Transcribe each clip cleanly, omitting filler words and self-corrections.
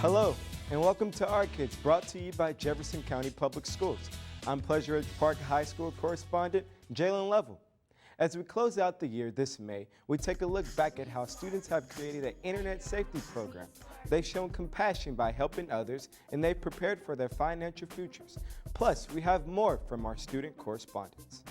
Hello, and welcome to Our Kids, brought to you by Jefferson County Public Schools. I'm Pleasure Ridge Park High School correspondent Jalen Lovell. As we close out the year this May, we take a look back at how students have created an internet safety program. They've shown compassion by helping others, and they've prepared for their financial futures. Plus, we have more from our student correspondents.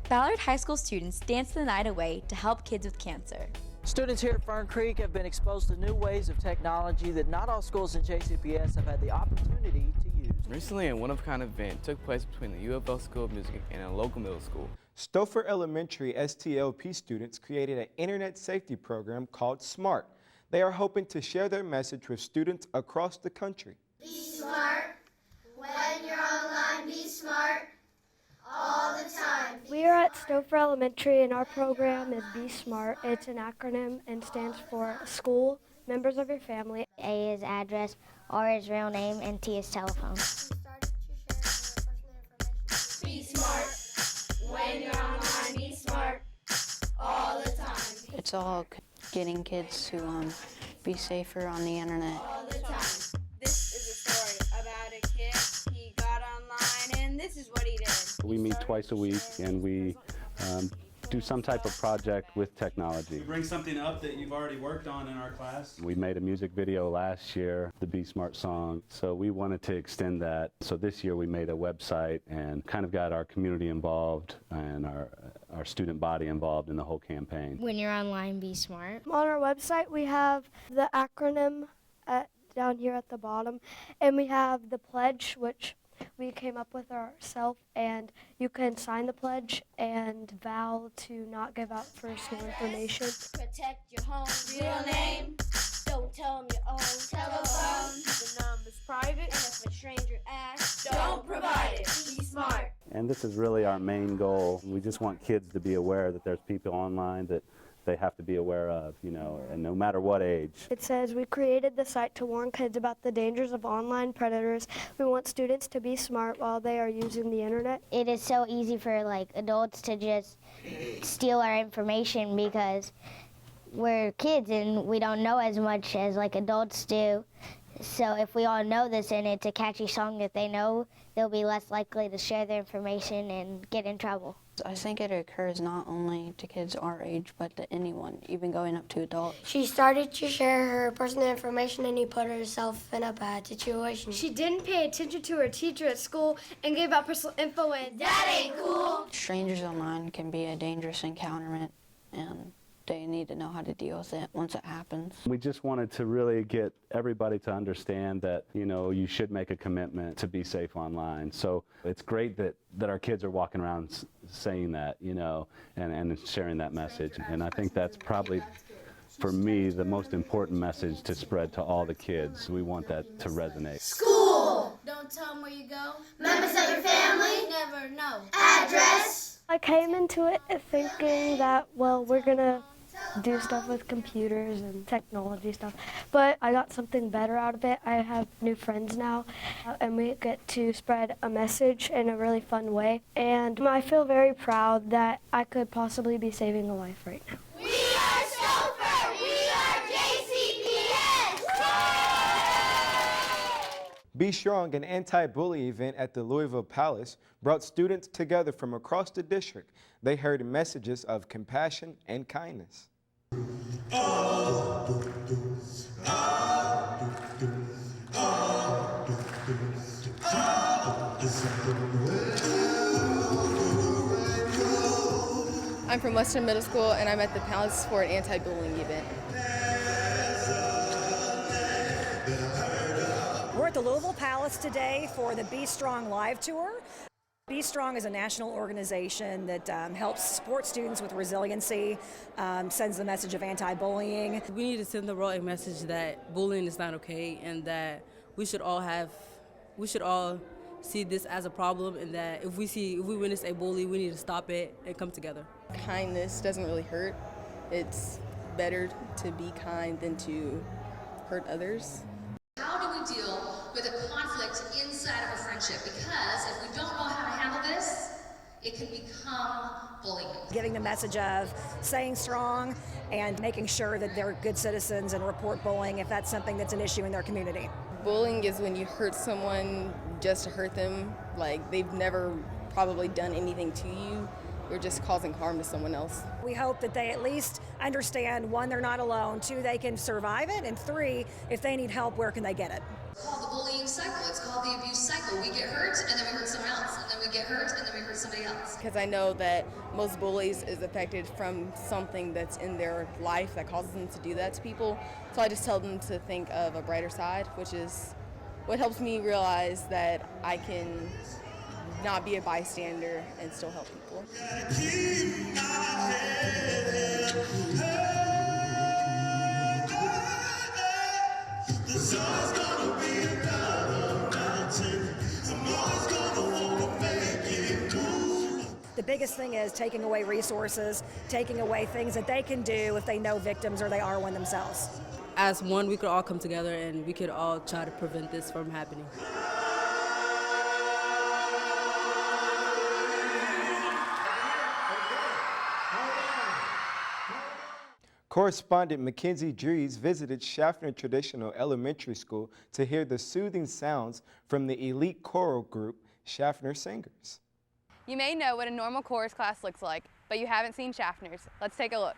Ballard High School students danced the night away to help kids with cancer. Students here at Fern Creek have been exposed to new ways of technology that not all schools in JCPS have had the opportunity to use. Recently, a one-of-a-kind event took place between the UFL School of Music and a local middle school. Stopher Elementary STLP students created an internet safety program called SMART. They are hoping to share their message with students across the country. Be smart. When you're online, be smart. All the time. We are at Stopher Elementary, and our program is Be Smart. It's an acronym and stands for school, members of your family. A is address, R is real name, and T is telephone. Be smart. When you're online, be smart. All the time. It's all getting kids to be safer on the internet. All the time. This is a story about a kid. He got online and this is what he did. We meet twice a week and we do some type of project with technology. Bring something up that you've already worked on in our class. We made a music video last year, the Be Smart song, so we wanted to extend that. So this year we made a website and kind of got our community involved and our student body involved in the whole campaign. When you're online, be smart. On our website, we have the acronym down here at the bottom, and we have the pledge, which we came up with ourselves, and you can sign the pledge and vow to not give out personal information. Protect your home. Real name. Don't tell them your own telephone. The number's private. And if a stranger asks, don't provide it. Be smart. And this is really our main goal. We just want kids to be aware that there's people online that they have to be aware of, you know, and no matter what age. It says, we created the site to warn kids about the dangers of online predators. We want students to be smart while they are using the internet. It is so easy for adults to just steal our information because we're kids and we don't know as much as adults do. So if we all know this and it's a catchy song that they know, they'll be less likely to share their information and get in trouble. I think it occurs not only to kids our age, but to anyone, even going up to adults. She started to share her personal information and he put herself in a bad situation. She didn't pay attention to her teacher at school and gave out personal info, and that ain't cool. Strangers online can be a dangerous encounter, and they need to know how to deal with it once it happens. We just wanted to really get everybody to understand that, you know, you should make a commitment to be safe online. So it's great that our kids are walking around saying that, you know, and sharing that message. And I think that's probably, for me, the most important message to spread to all the kids. We want that to resonate. School. Don't tell them where you go. Members of your family. Never know. Address. I came into it thinking that, well, we're going to do stuff with computers and technology stuff, but I got something better out of it. I have new friends now, and we get to spread a message in a really fun way, and I feel very proud that I could possibly be saving a life right now. We are Stopher. We are JCPS. Be Strong, an anti-bully event at the Louisville Palace, brought students together from across the district. They heard messages of compassion and kindness. I'm from Western Middle School, and I'm at the Palace for an anti-bullying event. We're at the Louisville Palace today for the Be Strong Live Tour. Be Strong is a national organization that helps support students with resiliency, sends the message of anti-bullying. We need to send the world a message that bullying is not okay, and that we should all see this as a problem, and that if we witness a bully, we need to stop it and come together. Kindness doesn't really hurt. It's better to be kind than to hurt others. How do we deal with a conflict inside of a friendship? Because if we don't know how to handle this, it can become bullying. Giving the message of staying strong and making sure that they're good citizens and report bullying if that's something that's an issue in their community. Bullying is when you hurt someone just to hurt them, like they've never probably done anything to you. You're just causing harm to someone else. We hope that they at least understand, one, they're not alone, two, they can survive it, and three, if they need help, where can they get it? It's called the bullying cycle. It's called the abuse cycle. We get hurt, and then we hurt someone else, and then we get hurt, and then we hurt somebody else. Because I know that most bullies is affected from something that's in their life that causes them to do that to people. So I just tell them to think of a brighter side, which is what helps me realize that I can not be a bystander and still help people. The biggest thing is taking away resources, taking away things that they can do if they know victims or they are one themselves. As one, we could all come together and we could all try to prevent this from happening. Correspondent Mackenzie Dries visited Schaffner Traditional Elementary School to hear the soothing sounds from the elite choral group, Schaffner Singers. You may know what a normal chorus class looks like, but you haven't seen Schaffner's. Let's take a look.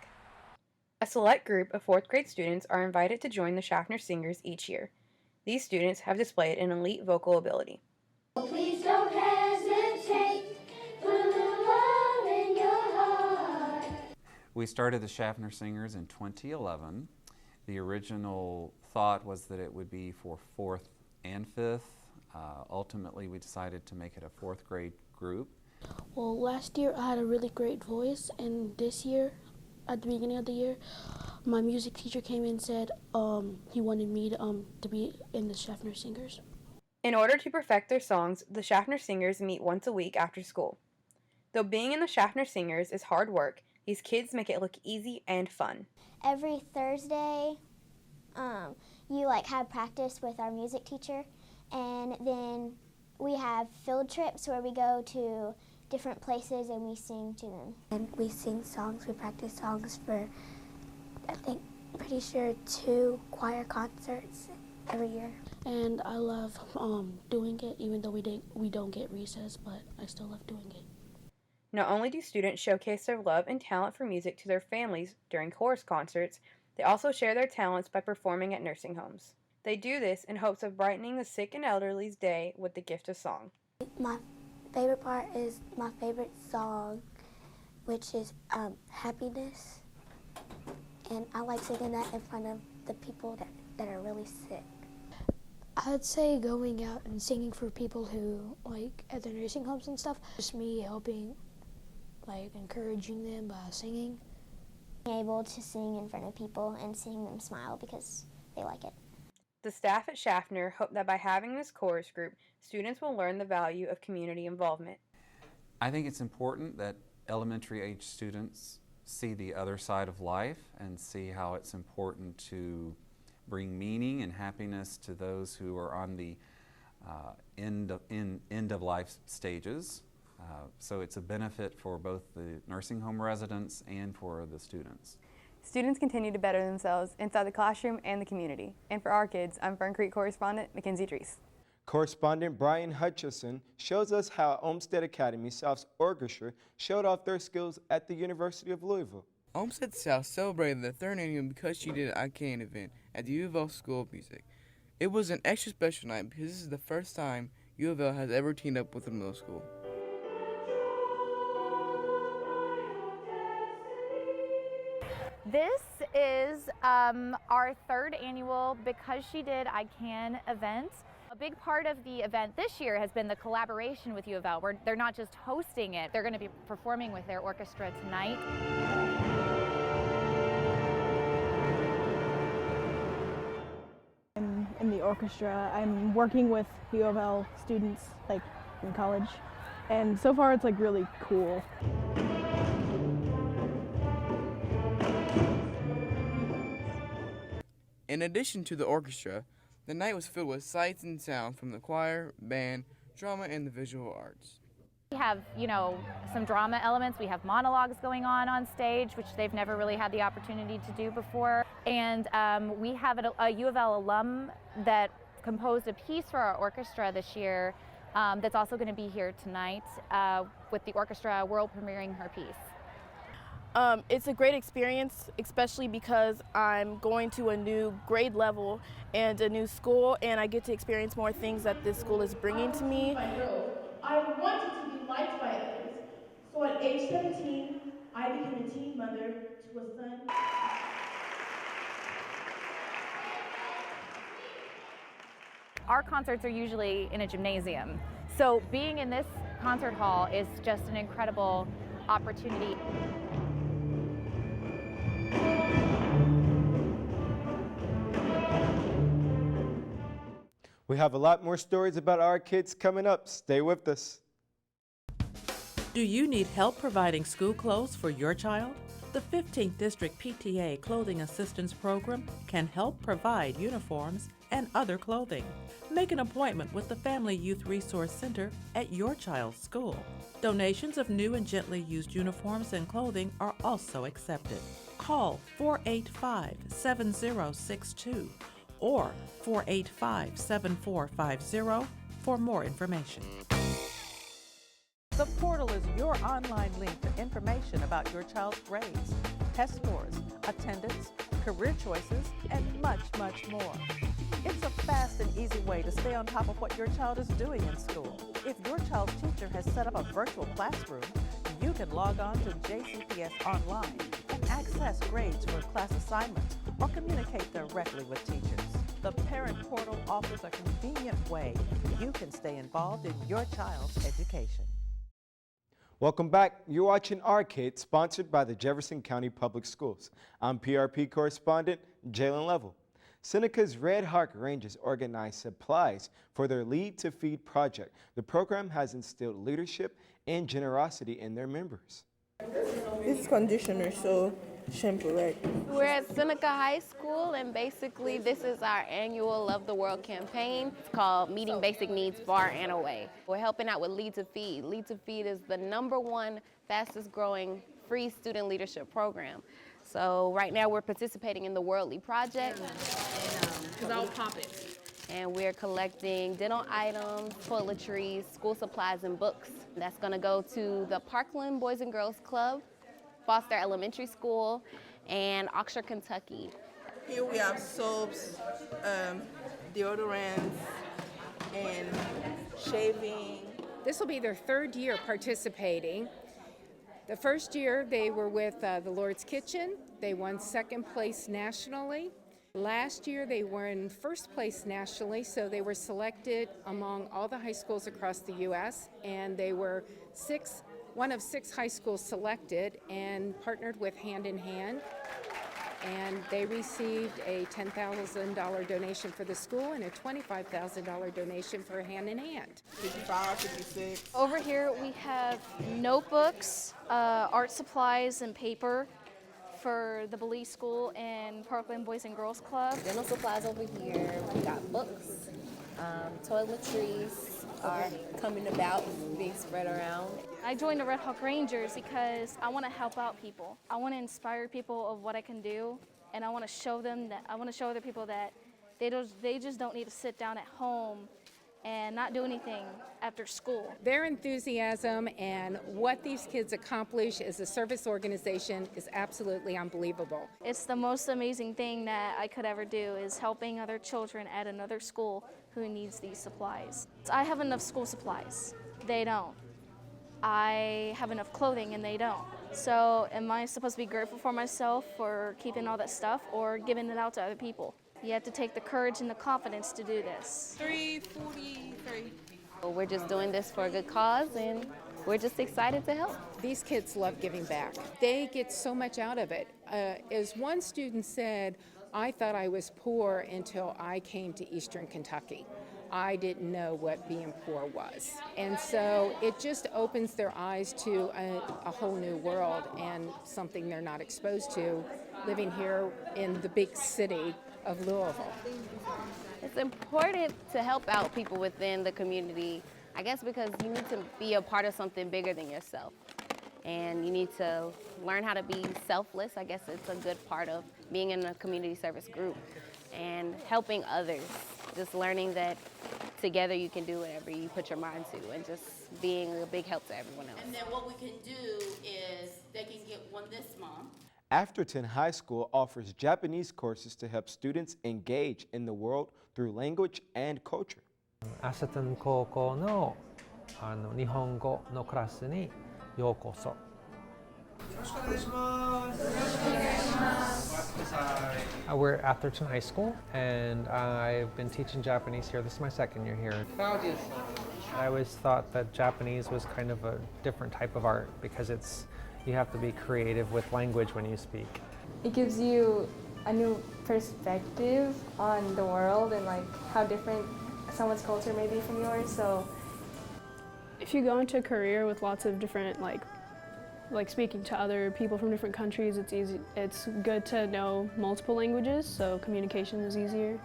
A select group of 4th grade students are invited to join the Schaffner Singers each year. These students have displayed an elite vocal ability. Please don't hesitate, put a little love in your heart. We started the Schaffner Singers in 2011. The original thought was that it would be for 4th and 5th. Ultimately, we decided to make it a 4th grade group. Well, last year I had a really great voice, and this year, at the beginning of the year, my music teacher came in and said he wanted me to be in the Schaffner Singers. In order to perfect their songs, the Schaffner Singers meet once a week after school. Though being in the Schaffner Singers is hard work, these kids make it look easy and fun. Every Thursday, you have practice with our music teacher, and then we have field trips where we go to different places and we sing to them. And we sing songs, we practice songs for, I think, pretty sure 2 choir concerts every year. And I love doing it, even though we don't get recess, but I still love doing it. Not only do students showcase their love and talent for music to their families during chorus concerts, they also share their talents by performing at nursing homes. They do this in hopes of brightening the sick and elderly's day with the gift of song. My favorite part is my favorite song, which is Happiness. And I like singing that in front of the people that are really sick. I'd say going out and singing for people who, at the nursing homes and stuff, just me helping, encouraging them by singing. Being able to sing in front of people and seeing them smile because they like it. The staff at Schaffner hope that by having this chorus group, students will learn the value of community involvement. I think it's important that elementary age students see the other side of life and see how it's important to bring meaning and happiness to those who are on the end of life stages. So it's a benefit for both the nursing home residents and for the students. Students continue to better themselves inside the classroom and the community. And for our kids, I'm Fern Creek correspondent Mackenzie Dries. Correspondent Brian Hutchison shows us how Olmsted Academy South's orchestra showed off their skills at the University of Louisville. Olmsted South celebrated the 3rd annual Because She Did It I Can event at the U of L School of Music. It was an extra special night because this is the first time U of L has ever teamed up with a middle school. This is our 3rd annual Because She Did I Can event. A big part of the event this year has been the collaboration with U of L, where they're not just hosting it, they're going to be performing with their orchestra tonight. I'm in the orchestra. I'm working with U of L students in college, and so far it's really cool. In addition to the orchestra, the night was filled with sights and sounds from the choir, band, drama, and the visual arts. We have, some drama elements. We have monologues going on stage, which they've never really had the opportunity to do before. And we have a U of L alum that composed a piece for our orchestra this year that's also going to be here tonight with the orchestra world premiering her piece. It's a great experience, especially because I'm going to a new grade level and a new school, and I get to experience more things that this school is bringing to me. I wanted to be liked by others, so at age 17, I became a teen mother to a son. Our concerts are usually in a gymnasium, so being in this concert hall is just an incredible opportunity. We have a lot more stories about our kids coming up. Stay with us. Do you need help providing school clothes for your child? The 15th District PTA Clothing Assistance Program can help provide uniforms and other clothing. Make an appointment with the Family Youth Resource Center at your child's school. Donations of new and gently used uniforms and clothing are also accepted. Call 485-7062 or 485-7450 for more information. The portal is your online link to information about your child's grades, test scores, attendance, career choices, and much, much more. It's a fast and easy way to stay on top of what your child is doing in school. If your child's teacher has set up a virtual classroom, you can log on to JCPS Online and access grades for class assignments or communicate directly with teachers. The Parent Portal offers a convenient way you can stay involved in your child's education. Welcome back. You're watching Our Kids, sponsored by the Jefferson County Public Schools. I'm PRP correspondent Jalen Level. Seneca's Redhawk Rangers organized supplies for their Lead to Feed project. The program has instilled leadership and generosity in their members. This conditioner is so shampoo, right? We're at Seneca High School, and basically this is our annual Love the World campaign. It's called Meeting Basic Needs Far and Away. We're helping out with Lead to Feed. Lead to Feed is the #1 fastest growing free student leadership program. So right now we're participating in the Worldly Project. Because I'll pop it. And we're collecting dental items, toiletries, school supplies, and books. That's going to go to the Parkland Boys and Girls Club, Stopher Elementary School, and Oxford, Kentucky. Here we have soaps, deodorants, and shaving. This will be their 3rd year participating. The first year they were with the Lord's Kitchen. They won 2nd place nationally. Last year they were in 1st place nationally, so they were selected among all the high schools across the U.S., and they were one of 6 high schools selected and partnered with Hand in Hand. And they received a $10,000 donation for the school and a $25,000 donation for Hand in Hand. 55, 56. Over here we have notebooks, art supplies, and paper for the Belize School and Parkland Boys and Girls Club. Dental supplies over here. We got books, toiletries are coming about, being spread around. I joined the Redhawk Rangers because I want to help out people. I want to inspire people of what I can do, and I want to show them that other people that they just don't need to sit down at home and not do anything after school. Their enthusiasm and what these kids accomplish as a service organization is absolutely unbelievable. It's the most amazing thing that I could ever do is helping other children at another school who needs these supplies. I have enough school supplies. They don't. I have enough clothing and they don't. So am I supposed to be grateful for myself for keeping all that stuff or giving it out to other people? You have to take the courage and the confidence to do this. 343. We're just doing this for a good cause, and we're just excited to help. These kids love giving back. They get so much out of it. As one student said, I thought I was poor until I came to Eastern Kentucky. I didn't know what being poor was. And so it just opens their eyes to a whole new world and something they're not exposed to living here in the big city of Louisville. It's important to help out people within the community. I guess because you need to be a part of something bigger than yourself. And you need to learn how to be selfless. I guess it's a good part of being in a community service group and helping others. Just learning that together you can do whatever you put your mind to, and just being a big help to everyone else. And then what we can do is they can get one this month. Afterton High School offers Japanese courses to help students engage in the world through language and culture. アセトン高校の日本語のクラスにようこそ。よろしくお願いします。よろしくお願いします。We're at Atherton High School, and I've been teaching Japanese here. This is my second year here. I always thought that Japanese was kind of a different type of art because you have to be creative with language when you speak. It gives you a new perspective on the world and like how different someone's culture may be from yours. So if you go into a career with lots of different like speaking to other people from different countries, it's good to know multiple languages, so communication is easier.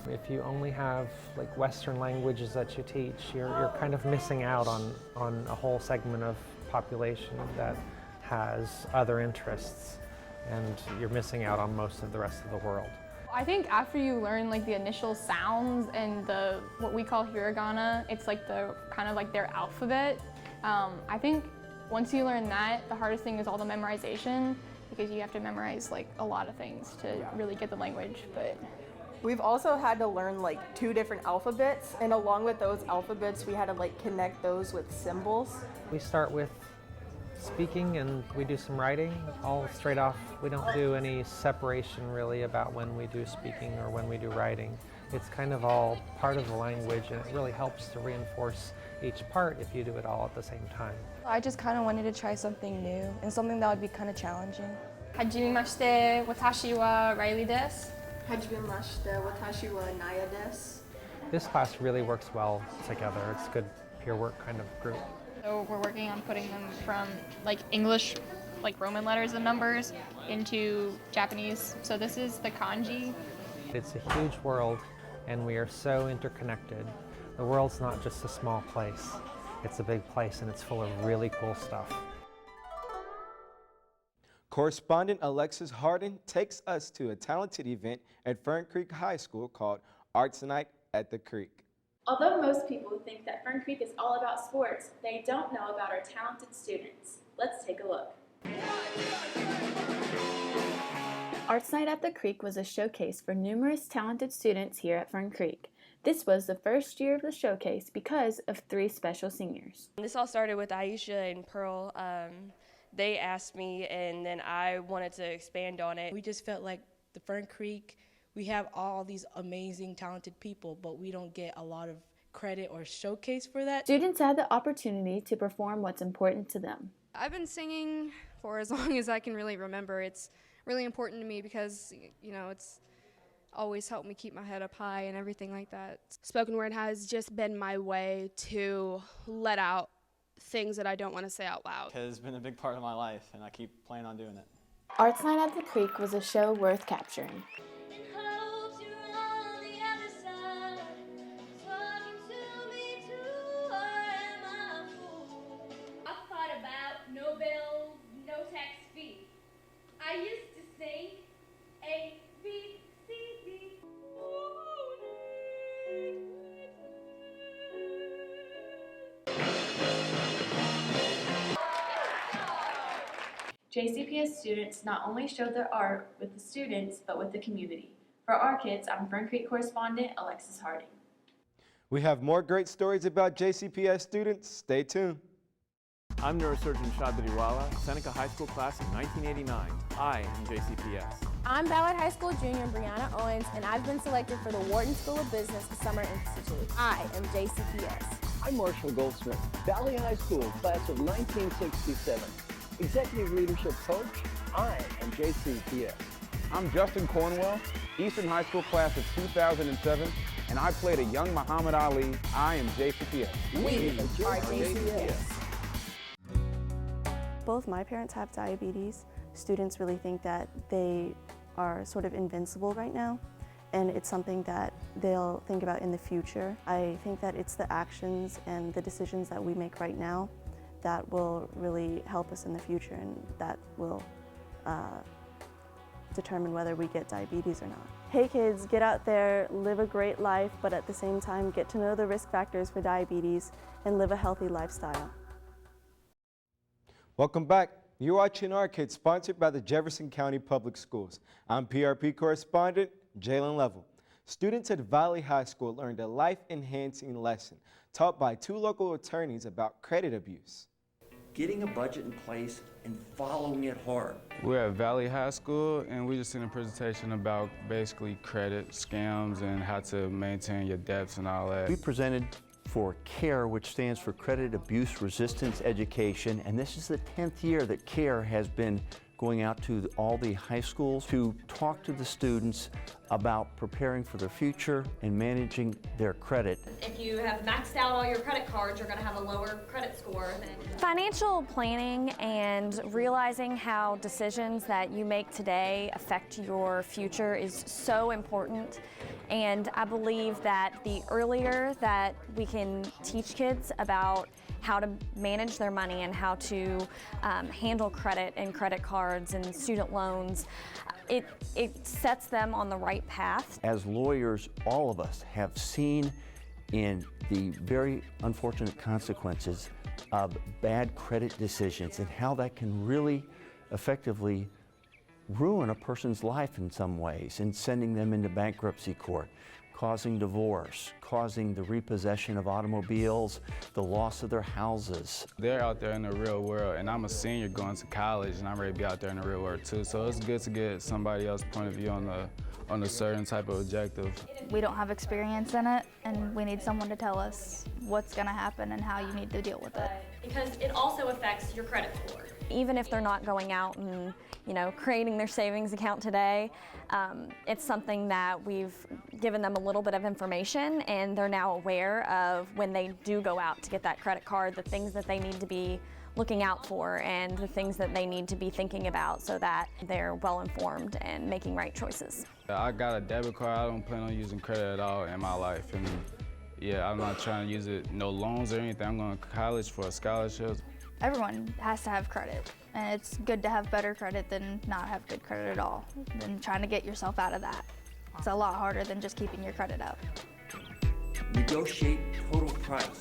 If you only have like Western languages that you teach, you're kind of missing out on a whole segment of population that has other interests, and you're missing out on most of the rest of the world. I think after you learn like the initial sounds and what we call hiragana, it's like kind of like their alphabet. I think once you learn that, the hardest thing is all the memorization, because you have to memorize like a lot of things to really get the language. But we've also had to learn like 2 different alphabets, and along with those alphabets, we had to like connect those with symbols. We start with speaking and we do some writing all straight off. We don't do any separation really about when we do speaking or when we do writing. It's kind of all part of the language, and it really helps to reinforce each part if you do it all at the same time. I just kind of wanted to try something new and something that would be kind of challenging. Hajimemashite, watashi wa Riley desu. Hajimemashite, watashi wa Naya desu. This class really works well together. It's a good peer work kind of group. So we're working on putting them from like English, like Roman letters and numbers, into Japanese. So this is the kanji. It's a huge world, and we are so interconnected. The world's not just a small place. It's a big place, and it's full of really cool stuff. Correspondent Alexis Hardin takes us to a talented event at Fern Creek High School called Arts Night at the Creek. Although most people think that Fern Creek is all about sports, they don't know about our talented students. Let's take a look. Arts Night at the Creek was a showcase for numerous talented students here at Fern Creek. This was the first year of the showcase because of 3 special seniors. This all started with Aisha and Pearl. They asked me, and then I wanted to expand on it. We just felt like the Fern Creek, we have all these amazing, talented people, but we don't get a lot of credit or showcase for that. Students had the opportunity to perform what's important to them. I've been singing for as long as I can really remember. It's really important to me because, you know, it's always helped me keep my head up high and everything like that. Spoken word has just been my way to let out things that I don't want to say out loud. It's been a big part of my life, and I keep planning on doing it. Arts Night at the Creek was a show worth capturing. I used to sing A, B, C, D. JCPS students not only showed their art with the students, but with the community. For Our Kids, I'm Fern Creek correspondent Alexis Harding. We have more great stories about JCPS students. Stay tuned. I'm neurosurgeon Shad Badiwala, Seneca High School class of 1989. I am JCPS. I'm Ballard High School junior Brianna Owens, and I've been selected for the Wharton School of Business Summer Institute. I am JCPS. I'm Marshall Goldsmith, Valley High School class of 1967. Executive Leadership Coach, I am JCPS. I'm Justin Cornwell, Eastern High School class of 2007, and I played a young Muhammad Ali. I am JCPS. We are JCPS. Both my parents have diabetes. Students really think that they are sort of invincible right now, and it's something that they'll think about in the future. I think that it's the actions and the decisions that we make right now that will really help us in the future, and that will determine whether we get diabetes or not. Hey kids, get out there, live a great life, but at the same time get to know the risk factors for diabetes and live a healthy lifestyle. Welcome back. You're watching Our Kids, sponsored by the Jefferson County Public Schools. I'm PRP correspondent Jalen Level. Students at Valley High School learned a life-enhancing lesson taught by 2 local attorneys about credit abuse. Getting a budget in place and following it hard. We're at Valley High School, and we just seen a presentation about basically credit scams and how to maintain your debts and all that. We presented for CARE, which stands for Credit Abuse Resistance Education, and this is the 10th year that CARE has been going out to all the high schools to talk to the students about preparing for their future and managing their credit. If you have maxed out all your credit cards, you're going to have a lower credit score. Financial planning and realizing how decisions that you make today affect your future is so important. And I believe that the earlier that we can teach kids about how to manage their money and how to handle credit and credit cards and student loans, it sets them on the right path. As lawyers, all of us have seen in the very unfortunate consequences of bad credit decisions and how that can really effectively ruin a person's life in some ways, and sending them into bankruptcy court, causing divorce, causing the repossession of automobiles, the loss of their houses. They're out there in the real world, and I'm a senior going to college, and I'm ready to be out there in the real world too. So it's good to get somebody else's point of view on a certain type of objective. We don't have experience in it, and we need someone to tell us what's going to happen and how you need to deal with it. Because it also affects your credit score. Even if they're not going out and creating their savings account today, it's something that we've given them a little bit of information, and they're now aware of when they do go out to get that credit card, the things that they need to be looking out for and the things that they need to be thinking about so that they're well informed and making right choices. I got a debit card. I don't plan on using credit at all in my life. And yeah, I'm not trying to use it, no loans or anything. I'm going to college for a scholarship. Everyone has to have credit, and it's good to have better credit than not have good credit at all, than trying to get yourself out of that. It's a lot harder than just keeping your credit up. Negotiate total price.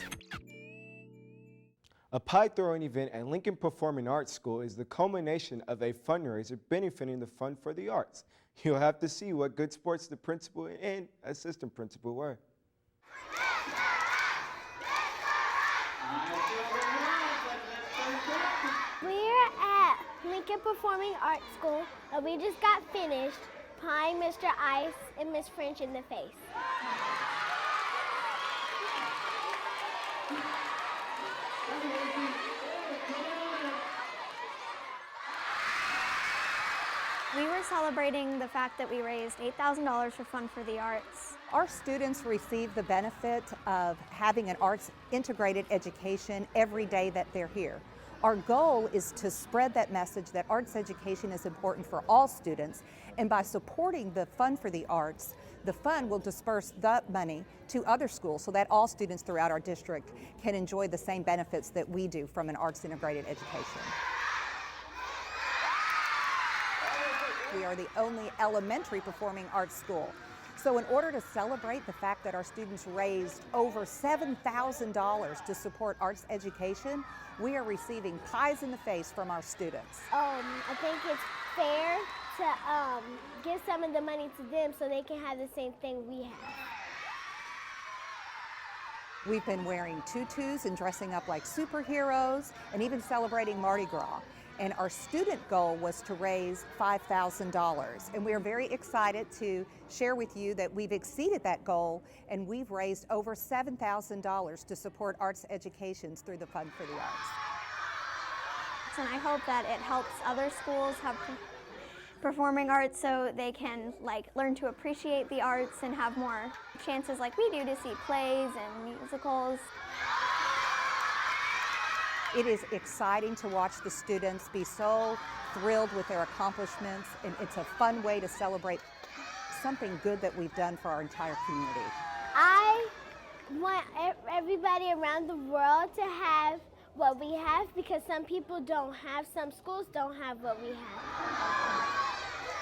A pie throwing event at Lincoln Performing Arts School is the culmination of a fundraiser benefiting the Fund for the Arts. You'll have to see what good sports the principal and assistant principal were. We're at Lincoln Performing Arts School, and we just got finished pieing Mr. Ice and Miss French in the face. We were celebrating the fact that we raised $8,000 for Fund for the Arts. Our students receive the benefit of having an arts integrated education every day that they're here. Our goal is to spread that message that arts education is important for all students, and by supporting the Fund for the Arts, the fund will disperse the money to other schools so that all students throughout our district can enjoy the same benefits that we do from an arts integrated education. We are the only elementary performing arts school. So in order to celebrate the fact that our students raised over $7,000 to support arts education, we are receiving pies in the face from our students. I think it's fair to give some of the money to them so they can have the same thing we have. We've been wearing tutus and dressing up like superheroes and even celebrating Mardi Gras. And our student goal was to raise $5,000. And we are very excited to share with you that we've exceeded that goal, and we've raised over $7,000 to support arts educations through the Fund for the Arts. And I hope that it helps other schools have performing arts so they can learn to appreciate the arts and have more chances like we do to see plays and musicals. It is exciting to watch the students be so thrilled with their accomplishments, and it's a fun way to celebrate something good that we've done for our entire community. I want everybody around the world to have what we have because some people don't have, some schools don't have what we have.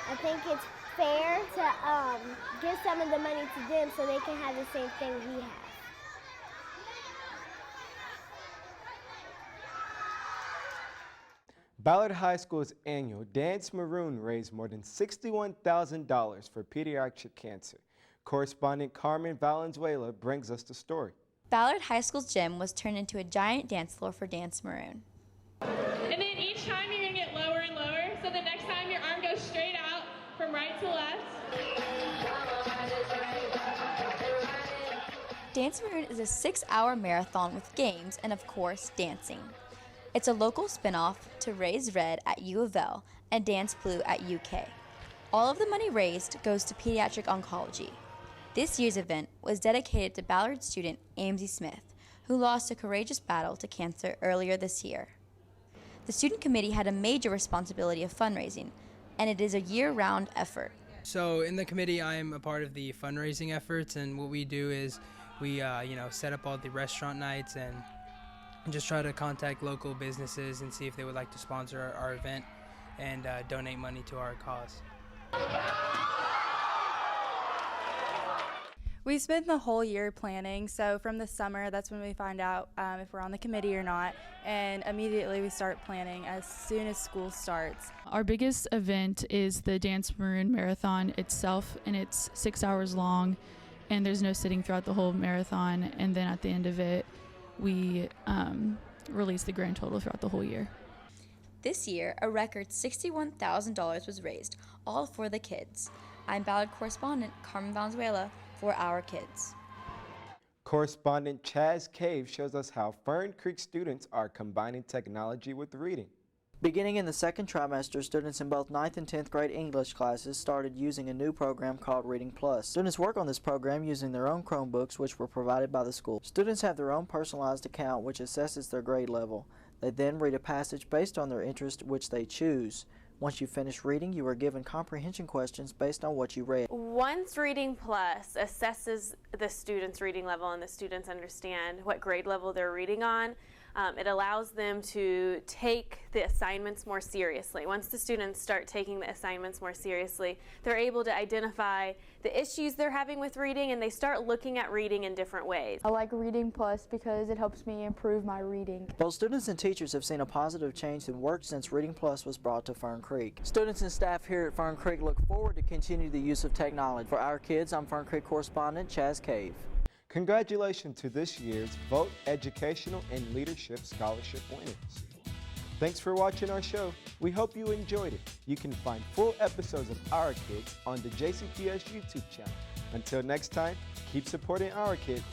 I think it's fair to give some of the money to them so they can have the same thing we have. Ballard High School's annual Dance Maroon raised more than $61,000 for pediatric cancer. Correspondent Carmen Valenzuela brings us the story. Ballard High School's gym was turned into a giant dance floor for Dance Maroon. And then each time you're going to get lower and lower, so the next time your arm goes straight out from right to left. Dance Maroon is a 6-hour marathon with games and, of course, dancing. It's a local spin-off to Raise Red at U of L and Dance Blue at UK. All of the money raised goes to pediatric oncology. This year's event was dedicated to Ballard student Amzie Smith, who lost a courageous battle to cancer earlier this year. The student committee had a major responsibility of fundraising, and it is a year-round effort. So in the committee, I am a part of the fundraising efforts, and what we do is we set up all the restaurant nights and just try to contact local businesses and see if they would like to sponsor our event and donate money to our cause. We spend the whole year planning, so from the summer, that's when we find out if we're on the committee or not, and immediately we start planning as soon as school starts. Our biggest event is the Dance Maroon Marathon itself, and it's 6 hours long, and there's no sitting throughout the whole marathon, and then at the end of it, we release the grand total throughout the whole year. This year, a record $61,000 was raised, all for the kids. I'm Ballard correspondent Carmen Valenzuela for Our Kids. Correspondent Chaz Cave shows us how Fern Creek students are combining technology with reading. Beginning in the second trimester, students in both 9th and 10th grade English classes started using a new program called Reading Plus. Students work on this program using their own Chromebooks, which were provided by the school. Students have their own personalized account, which assesses their grade level. They then read a passage based on their interest, which they choose. Once you finish reading, you are given comprehension questions based on what you read. Once Reading Plus assesses the student's reading level and the students understand what grade level they're reading on, it allows them to take the assignments more seriously. Once the students start taking the assignments more seriously, they're able to identify the issues they're having with reading, and they start looking at reading in different ways. I like Reading Plus because it helps me improve my reading. Both students and teachers have seen a positive change in work since Reading Plus was brought to Fern Creek. Students and staff here at Fern Creek look forward to continue the use of technology. For Our Kids, I'm Fern Creek correspondent Chaz Cave. Congratulations to this year's Vote Educational and Leadership Scholarship winners. Thanks for watching our show. We hope you enjoyed it. You can find full episodes of Our Kids on the JCPS YouTube channel. Until next time, keep supporting Our Kids.